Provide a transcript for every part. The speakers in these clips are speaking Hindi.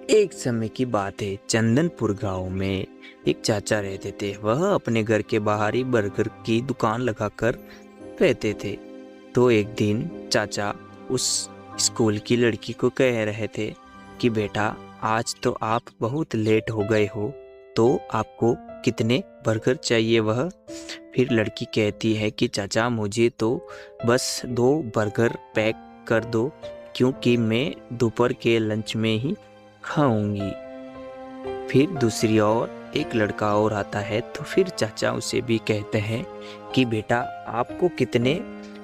एक समय की बात है, चंदनपुर गांव में एक चाचा रहते थे। वह अपने घर के बाहर ही बर्गर की दुकान लगाकर रहते थे। तो एक दिन चाचा उस स्कूल की लड़की को कह रहे थे कि बेटा, आज तो आप बहुत लेट हो गए हो, तो आपको कितने बर्गर चाहिए। वह फिर लड़की कहती है कि चाचा, मुझे तो बस 2 बर्गर पैक कर दो, क्योंकि मैं दोपहर के लंच में ही खाऊंगी। फिर दूसरी ओर एक लड़का और आता है, तो फिर चाचा उसे भी कहते हैं कि बेटा, आपको कितने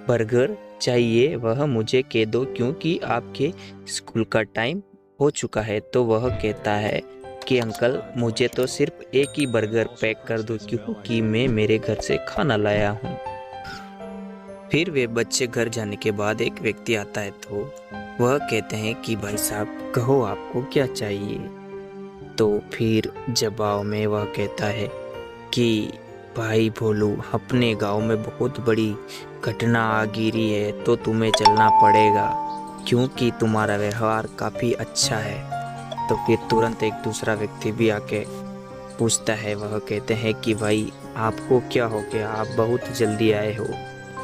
बर्गर चाहिए वह मुझे कह दो, क्योंकि आपके स्कूल का टाइम हो चुका है। तो वह कहता है कि अंकल, मुझे तो सिर्फ एक ही बर्गर पैक कर दो, क्योंकि मैं मेरे घर से खाना लाया हूँ। फिर वे बच्चे घर जाने के बाद एक व्यक्ति आता है, तो वह कहते हैं कि भाई साहब, कहो आपको क्या चाहिए। तो फिर जवाब में वह कहता है कि भाई भोलू, अपने गांव में बहुत बड़ी घटना आ गिरी है, तो तुम्हें चलना पड़ेगा, क्योंकि तुम्हारा व्यवहार काफ़ी अच्छा है। तो फिर तुरंत एक दूसरा व्यक्ति भी आके पूछता है। वह कहते हैं कि भाई, आपको क्या हो गया, आप बहुत जल्दी आए हो।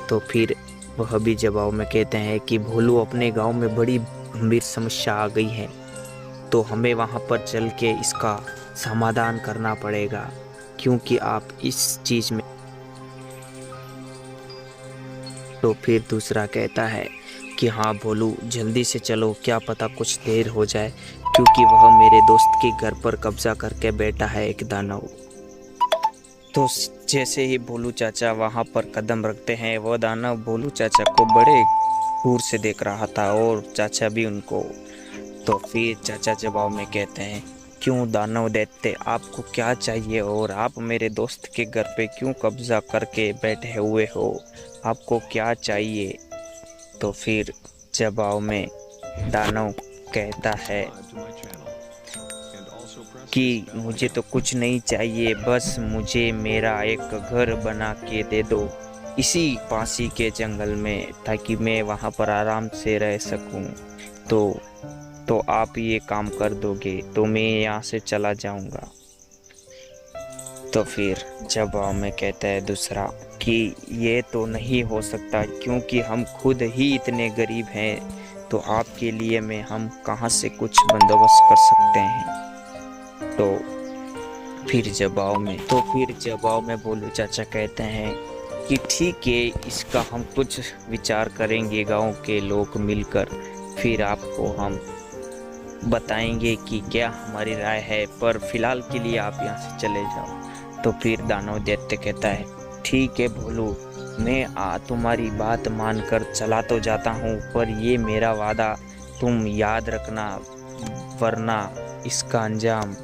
तो फिर वह भी जवाब में कहते हैं कि भोलू, अपने गांव में बड़ी गंभीर समस्या आ गई है, तो हमें वहां पर चल के इसका समाधान करना पड़ेगा, क्योंकि आप इस चीज़ में। तो फिर दूसरा कहता है कि हाँ भोलू, जल्दी से चलो, क्या पता कुछ देर हो जाए, क्योंकि वह मेरे दोस्त के घर पर कब्जा करके बैठा है एक दानव। तो जैसे ही भोलू चाचा वहां पर कदम रखते हैं, वह दानव भोलू चाचा को बड़े दूर से देख रहा था, और चाचा भी उनको। तो फिर चाचा जवाब में कहते हैं, क्यों दानव दैत्य, आपको क्या चाहिए, और आप मेरे दोस्त के घर पे क्यों कब्जा करके बैठे हुए हो, आपको क्या चाहिए। तो फिर जवाब में दानव कहता है कि मुझे तो कुछ नहीं चाहिए, बस मुझे मेरा एक घर बना के दे दो इसी पासी के जंगल में, ताकि मैं वहाँ पर आराम से रह सकूं। तो आप ये काम कर दोगे तो मैं यहाँ से चला जाऊंगा। तो फिर जवाब में कहता है दूसरा कि ये तो नहीं हो सकता, क्योंकि हम खुद ही इतने गरीब हैं, तो आपके लिए हम कहाँ से कुछ बंदोबस्त कर सकते हैं। तो फिर जवाब में बोलू चाचा कहते हैं कि ठीक है, इसका हम कुछ विचार करेंगे गांव के लोग मिलकर, फिर आपको हम बताएंगे कि क्या हमारी राय है, पर फिलहाल के लिए आप यहाँ से चले जाओ। तो फिर दानव दैत्य कहता है, ठीक है भोलू, मैं तुम्हारी बात मानकर चला तो जाता हूँ, पर ये मेरा वादा तुम याद रखना, वरना इसका अंजाम